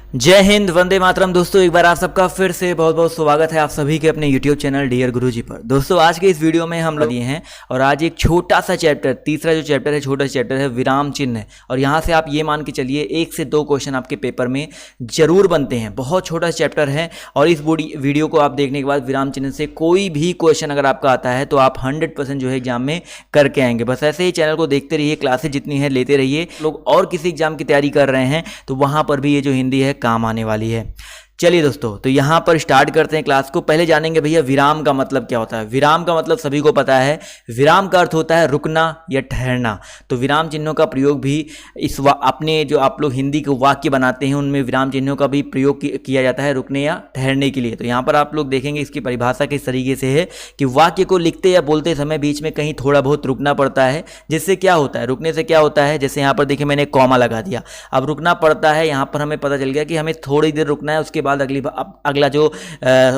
जय हिंद, वंदे मातरम। दोस्तों एक बार आप सबका फिर से बहुत बहुत स्वागत है आप सभी के अपने YouTube चैनल डियर गुरुजी पर। दोस्तों आज के इस वीडियो में हम दिए हैं और आज एक छोटा सा चैप्टर, तीसरा जो चैप्टर है, छोटा सा चैप्टर है विराम चिन्ह। और यहाँ से आप ये मान के चलिए 1 से 2 क्वेश्चन आपके पेपर में जरूर बनते हैं। बहुत छोटा चैप्टर है और इस वीडियो को आप देखने के बाद विराम चिन्ह से कोई भी क्वेश्चन अगर आपका आता है तो आप 100% जो है एग्जाम में करके आएंगे। बस ऐसे ही चैनल को देखते रहिए, क्लासेज जितनी है लेते रहिए। लोग और किसी एग्जाम की तैयारी कर रहे हैं तो वहाँ पर भी ये जो हिंदी है काम आने वाली है। चलिए दोस्तों, तो यहाँ पर स्टार्ट करते हैं क्लास को। पहले जानेंगे भैया विराम का मतलब क्या होता है। विराम का मतलब सभी को पता है, विराम का अर्थ होता है रुकना या ठहरना। तो विराम चिन्हों का प्रयोग भी अपने जो आप लोग हिंदी के वाक्य बनाते हैं उनमें विराम चिन्हों का भी प्रयोग किया जाता है रुकने या ठहरने के लिए। तो यहाँ पर आप लोग देखेंगे इसकी परिभाषा किस तरीके से है कि वाक्य को लिखते या बोलते समय बीच में कहीं थोड़ा बहुत रुकना पड़ता है। जिससे क्या होता है, रुकने से क्या होता है, जैसे यहाँ पर देखिए मैंने कॉमा लगा दिया, अब रुकना पड़ता है। यहाँ पर हमें पता चल गया कि हमें थोड़ी देर रुकना है, उसके बाद अगला जो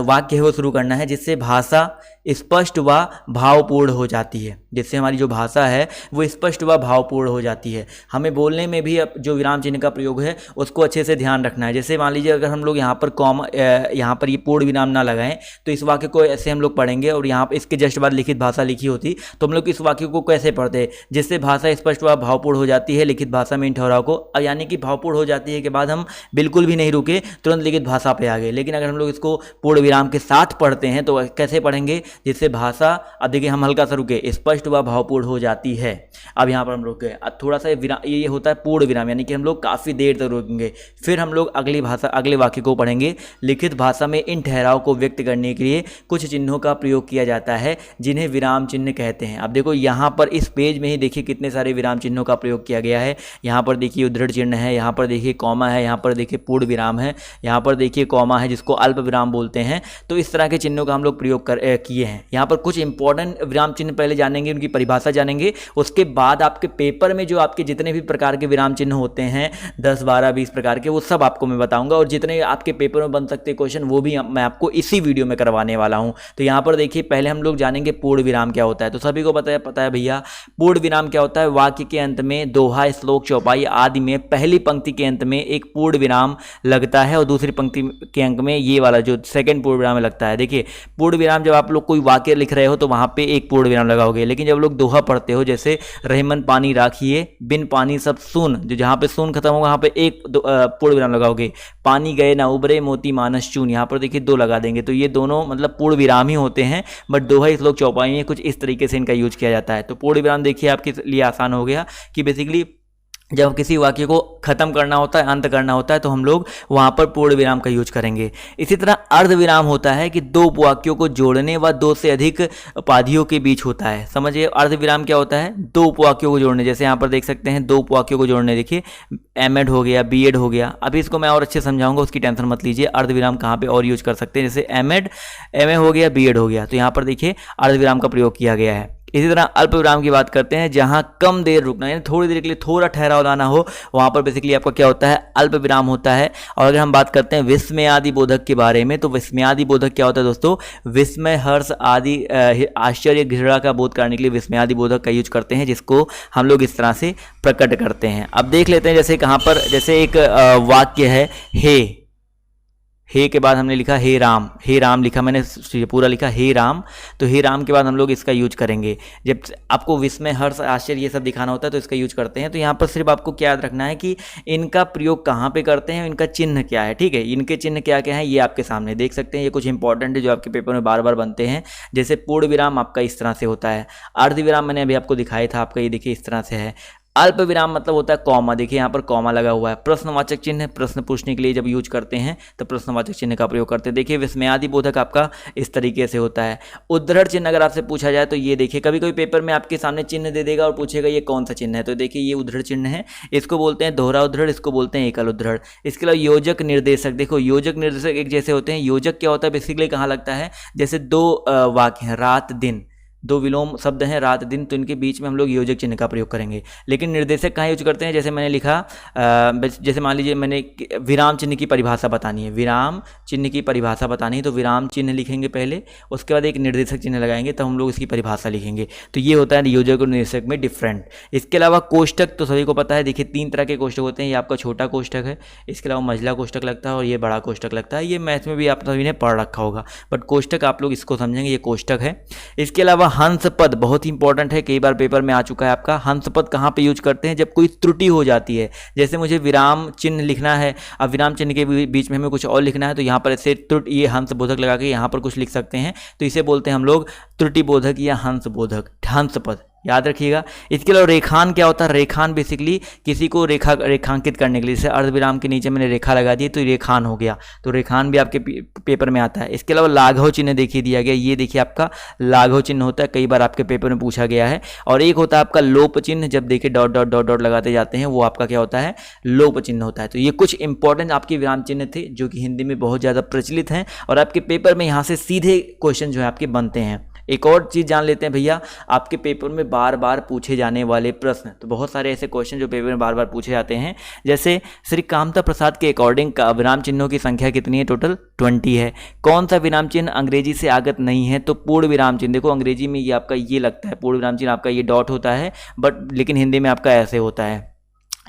वाक्य है वो शुरू करना है, जिससे भाषा स्पष्ट व भावपूर्ण हो जाती है। जिससे हमारी जो भाषा है वो स्पष्ट व भावपूर्ण हो जाती है। हमें बोलने में भी अब जो विराम चिन्ह का प्रयोग है उसको अच्छे से ध्यान रखना है। जैसे मान लीजिए अगर हम लोग यहाँ पर यहाँ पर ये पूर्ण विराम ना लगाएं तो इस वाक्य को ऐसे हम लोग पढ़ेंगे और यहाँ पर इसके जस्ट बाद लिखित भाषा लिखी होती तो हम लोग इस वाक्य को कैसे पढ़ते, जिससे भाषा स्पष्ट व भावपूर्ण हो जाती है लिखित भाषा में इन ठहराव को। अब यानी कि भावपूर्ण हो जाती है के बाद हम बिल्कुल भी नहीं रुके, तुरंत लिखित भाषा पे आ गए। लेकिन अगर हम लोग इसको पूर्ण विराम के साथ पढ़ते हैं तो कैसे पढ़ेंगे, जिससे भाषा, अब देखिए हम हल्का सा रुके, स्पष्ट व भावपूर्ण हो जाती है। अब यहाँ पर हम रुके, अब थोड़ा सा विराम, ये होता है पूर्ण विराम, यानी कि हम लोग काफ़ी देर तक रुकेंगे। फिर हम लोग अगले वाक्य को पढ़ेंगे। लिखित भाषा में इन ठहराव को व्यक्त करने के लिए कुछ चिन्हों का प्रयोग किया जाता है जिन्हें विराम चिन्ह कहते हैं। अब देखो यहाँ पर इस पेज में ही देखिए कितने सारे विराम चिन्हों का प्रयोग किया गया है। यहाँ पर देखिए उद्धृत चिन्ह है, यहाँ पर देखिए कॉमा है, यहाँ पर देखिए पूर्ण विराम है, यहाँ पर देखिए कॉमा है जिसको अल्प विराम बोलते हैं। तो इस तरह के चिन्हों का हम लोग प्रयोग किए हैं। यहाँ पर कुछ इंपॉर्टेंट विराम चिन्ह पहले जानेंगे, उनकी परिभाषा जानेंगे। उसके बाद आपके पेपर में जो आपके जितने भी प्रकार के विराम चिन्ह होते हैं 10, 12, 20 प्रकार के, वो सब आपको मैं बताऊंगा। और जितने आपके पेपर में बन सकते क्वेश्चन वो भी मैं आपको इसी वीडियो में करवाने वाला हूं। तो यहाँ पर देखिए पहले हम लोग जानेंगे पूर्ण विराम क्या होता है। तो सभी को पता है भैया पूर्ण विराम क्या होता है। वाक्य के अंत में, दोहा, श्लोक, चौपाई आदि में पहली पंक्ति के अंत में एक पूर्ण विराम लगता है और दूसरी पंक्ति के अंक में ये वाला जो सेकंड पूर्ण विराम लगता है। देखिए पूर्ण विराम जब आप लोग कोई वाक्य लिख रहे हो तो वहां पे एक पूर्ण विराम लगाओगे, लेकिन जब लोग दोहा पढ़ते हो, जैसे रहमन पानी राखिए बिन पानी सब सून, जो जहां पे सून खत्म होगा वहां पे एक पूर्ण विराम लगाओगे। पानी गए ना उबरे मोती मानस चून, यहाँ पर देखिए 2 लगा देंगे। तो ये दोनों मतलब पूर्ण विराम ही होते हैं, बट दोहा, श्लोक, चौपाई में कुछ इस तरीके से इनका यूज किया जाता है। तो पूर्ण विराम देखिए आपके लिए आसान हो गया कि बेसिकली जब किसी वाक्य को खत्म करना होता है, अंत करना होता है, तो हम लोग वहां पर पूर्ण विराम का यूज करेंगे। इसी तरह अर्ध विराम होता है कि 2 वाक्यों को जोड़ने व 2 से अधिक उपाधियों के बीच होता है। समझिए अर्ध विराम क्या होता है, 2 वाक्यों को जोड़ने। जैसे यहाँ पर देख सकते हैं 2 वाक्यों को जोड़ने, देखिए एमएड हो गया, बीएड हो गया। अभी इसको मैं और अच्छे समझाऊंगा, उसकी टेंशन मत लीजिए। अर्ध विराम कहाँ पे और यूज कर सकते हैं, जैसे एमएड, एमए हो गया, बीएड हो गया, तो यहाँ पर देखिए अर्ध विराम का प्रयोग किया गया है। इसी तरह अल्प विराम की बात करते हैं, जहां कम देर रुकना, यानी थोड़ी देर के लिए थोड़ा ठहराव लाना हो, वहां पर बेसिकली आपका क्या होता है, अल्प विराम होता है। और अगर हम बात करते हैं विस्मयादि बोधक के बारे में, तो विस्मयादि बोधक क्या होता है दोस्तों, विस्मय, हर्ष आदि, आश्चर्य, घृणा का बोध करने के लिए विस्मयादि बोधक का यूज करते हैं, जिसको हम लोग इस तरह से प्रकट करते हैं। अब देख लेते हैं, जैसे कहाँ पर, जैसे एक वाक्य है, हे के बाद हमने लिखा हे राम लिखा, मैंने पूरा लिखा हे राम। तो हे राम के बाद हम लोग इसका यूज करेंगे। जब आपको विस्मय, हर्ष, आश्चर्य ये सब दिखाना होता है तो इसका यूज करते हैं। तो यहाँ पर सिर्फ आपको क्या याद रखना है कि इनका प्रयोग कहाँ पे करते हैं, इनका चिन्ह क्या है। ठीक है, इनके चिन्ह क्या क्या है ये आपके सामने देख सकते हैं। ये कुछ इंपॉर्टेंट है जो आपके पेपर में बार बार बनते हैं। जैसे पूर्ण विराम आपका इस तरह से होता है, अर्ध विराम मैंने अभी आपको दिखाया था, आपका ये देखिए इस तरह से है। अल्प विराम मतलब होता है कॉमा, देखिए यहाँ पर कॉमा लगा हुआ है। प्रश्नवाचक चिन्ह, प्रश्न पूछने के लिए जब यूज करते हैं तो प्रश्नवाचक चिन्ह का प्रयोग करते हैं। देखिए विस्मयादि बोधक आपका इस तरीके से होता है। उद्धृत चिन्ह अगर आपसे पूछा जाए तो ये देखिए, कभी कभी पेपर में आपके सामने चिन्ह दे देगा और पूछेगा ये कौन सा चिन्ह है, तो देखिए ये उद्धृत चिन्ह है। इसको बोलते हैं दोहरा उद्धृत, इसको बोलते हैं एकल उद्धृत। इसके अलावा योजक निर्देशक, देखो योजक निर्देशक एक जैसे होते हैं। योजक क्या होता है, बेसिकली कहाँ लगता है, जैसे 2 वाक्य हैं, रात दिन, दो विलोम शब्द हैं रात दिन, तो इनके बीच में हम लोग योजक चिन्ह का प्रयोग करेंगे। लेकिन निर्देशक कहाँ यूज करते हैं, जैसे मैंने लिखा जैसे मान लीजिए मैंने विराम चिन्ह की परिभाषा बतानी है, विराम चिन्ह की परिभाषा बतानी है, तो विराम चिन्ह लिखेंगे पहले, उसके बाद एक निर्देशक चिन्ह लगाएंगे, तब हम लोग इसकी परिभाषा लिखेंगे। तो ये होता है योजक और निर्देशक में डिफरेंट। इसके अलावा कोष्टक तो सभी को पता है, देखिए 3 तरह के कोष्टक होते हैं। ये आपका छोटा कोष्टक है, इसके अलावा मंझला कोष्टक लगता है और ये बड़ा कोष्टक लगता है। ये मैथ में भी आप सभी ने पढ़ रखा होगा, बट कोष्टक आप लोग इसको समझेंगे, ये कोष्टक है। इसके अलावा हंस पद बहुत ही इंपॉर्टेंट है, कई बार पेपर में आ चुका है आपका। हंस पद कहाँ पे यूज करते हैं, जब कोई त्रुटि हो जाती है, जैसे मुझे विराम चिन्ह लिखना है, अब विराम चिन्ह के बीच में हमें कुछ और लिखना है, तो यहाँ पर ऐसे ये हंस बोधक लगा के यहाँ पर कुछ लिख सकते हैं, तो इसे बोलते हैं हम लोग त्रुटि बोधक या हंस बोधक, हंस पद, याद रखिएगा। इसके अलावा रेखान क्या होता है, रेखान बेसिकली किसी को रेखांकित करने के लिए, जैसे अर्धविराम के नीचे मैंने रेखा लगा दी तो रेखान हो गया, तो रेखान भी आपके पेपर में आता है। इसके अलावा लाघव चिन्ह देखिए दिया गया, ये देखिए आपका लाघव चिन्ह होता है, कई बार आपके पेपर में पूछा गया है। और एक होता है आपका लोप चिन्ह, जब देखिए डॉट डॉट डॉट डॉट लगाते जाते हैं, वो आपका क्या होता है, लोप चिन्ह होता है। तो ये कुछ इंपॉर्टेंट आपके विराम चिन्ह थे जो कि हिंदी में बहुत ज़्यादा प्रचलित हैं और आपके पेपर में यहाँ से सीधे क्वेश्चन जो है आपके बनते हैं। एक और चीज़ जान लेते हैं भैया, आपके पेपर में बार बार पूछे जाने वाले प्रश्न, तो बहुत सारे ऐसे क्वेश्चन जो पेपर में बार बार पूछे जाते हैं, जैसे श्री कामता प्रसाद के अकॉर्डिंग का विराम चिन्हों की संख्या कितनी है, टोटल 20 है। कौन सा विराम चिन्ह अंग्रेजी से आगत नहीं है, तो पूर्ण विराम चिन्ह। देखो अंग्रेजी में ये आपका ये लगता है, पूर्ण विराम चिन्ह आपका ये डॉट होता है, बट लेकिन हिंदी में आपका ऐसे होता है।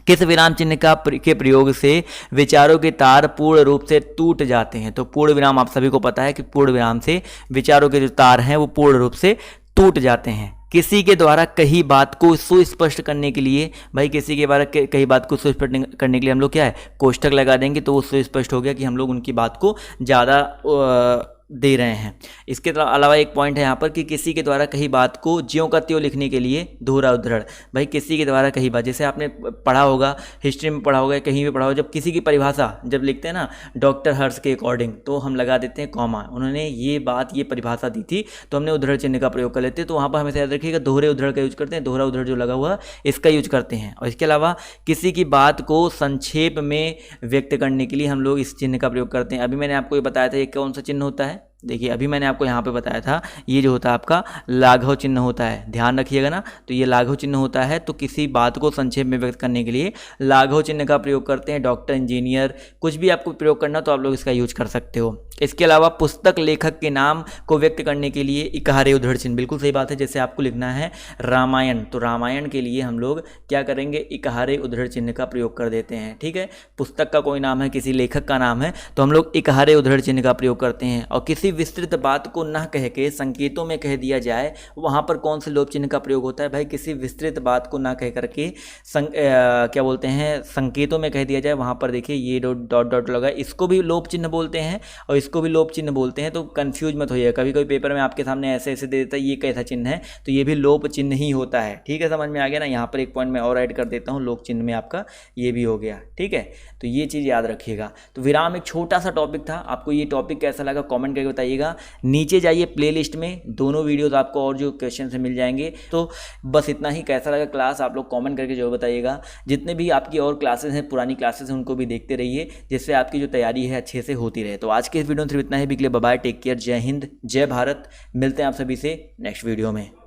किस विराम चिन्ह के प्रयोग से विचारों के तार पूर्ण रूप से टूट जाते हैं, तो पूर्ण विराम आप सभी को पता है कि पूर्ण विराम से विचारों के जो तार हैं वो पूर्ण रूप से टूट जाते हैं। किसी के द्वारा कही बात को सुस्पष्ट करने के लिए, भाई किसी के द्वारा कही बात को सुस्पष्ट करने के लिए हम लोग क्या है, कोष्टक लगा देंगे, तो वो सुस्पष्ट हो गया कि हम लोग उनकी बात को ज़्यादा दे रहे हैं। इसके अलावा एक पॉइंट है यहाँ पर कि किसी के द्वारा कही बात को ज्यों का त्यों लिखने के लिए दोहरा उद्धरण, भाई किसी के द्वारा कही बात, जैसे आपने पढ़ा होगा, हिस्ट्री में पढ़ा होगा, कहीं भी पढ़ा होगा, जब किसी की परिभाषा जब लिखते हैं ना डॉक्टर हर्ष के अकॉर्डिंग, तो हम लगा देते हैं कॉमा, उन्होंने ये बात ये परिभाषा दी थी, तो हमने उद्धरण चिन्ह का प्रयोग कर लेते हैं। तो वहाँ पर हमेशा याद रखिएगा दोहरे उद्धरण का यूज करते हैं, दोहरा उद्धरण जो लगा हुआ इसका यूज करते हैं। और इसके अलावा किसी की बात को संक्षेप में व्यक्त करने के लिए हम लोग इस चिन्ह का प्रयोग करते हैं। अभी मैंने आपको ये बताया था ये कौन सा चिन्ह होता है, देखिए अभी मैंने आपको यहाँ पे बताया था, ये जो होता है आपका लाघव चिन्ह होता है, ध्यान रखिएगा ना। तो ये लाघव चिन्ह होता है, तो किसी बात को संक्षेप में व्यक्त करने के लिए लाघव चिन्ह का प्रयोग करते हैं। डॉक्टर, इंजीनियर, कुछ भी आपको प्रयोग करना तो आप लोग इसका यूज कर सकते हो। इसके अलावा पुस्तक लेखक के नाम को व्यक्त करने के लिए इकहारे उद्धरण चिन्ह, बिल्कुल सही बात है। जैसे आपको लिखना है रामायण, तो रामायण के लिए हम लोग क्या करेंगे, इकहारे उद्धरण चिन्ह का प्रयोग कर देते हैं, ठीक है। पुस्तक का कोई नाम है, किसी लेखक का नाम है, तो हम लोग इकहारे उद्धरण चिन्ह का प्रयोग करते हैं। और किसी विस्तृत बात को न कह के संकेतों में कह दिया जाए, वहाँ पर कौन से लोप चिन्ह का प्रयोग होता है, भाई किसी विस्तृत बात को न कह करके क्या बोलते हैं, संकेतों में कह दिया जाए, वहाँ पर देखिए ये डॉट डॉट लगा, इसको भी लोप चिन्ह बोलते हैं और इसको भी लोप चिन्ह बोलते हैं। तो कंफ्यूज मत होइए, कभी कोई पेपर में आपके सामने ऐसे ऐसे दे देता है ये कैसा चिन्ह है, तो ये भी लोप चिन्ह ही होता है, ठीक है। समझ में आ गया ना। यहाँ पर एक पॉइंट मैं और ऐड कर देता हूँ, लोप चिन्ह में आपका ये भी हो गया, ठीक है। तो ये चीज़ याद रखिएगा। तो विराम एक छोटा सा टॉपिक था, आपको ये टॉपिक कैसा लगा कमेंट करके बताइएगा। नीचे जाइए प्लेलिस्ट में, दोनों वीडियोस आपको और जो क्वेश्चन से मिल जाएंगे। तो बस इतना ही, कैसा लगा क्लास आप लोग कमेंट करके जरूर बताइएगा। जितने भी आपकी और क्लासेस हैं, पुरानी क्लासेस हैं, उनको भी देखते रहिए, जिससे आपकी जो तैयारी है अच्छे से होती रहे। तो आज के इस वीडियो में सिर्फ इतना ही। बिकले बाय, टेक केयर, जय हिंद, जय भारत। मिलते हैं आप सभी से नेक्स्ट वीडियो में।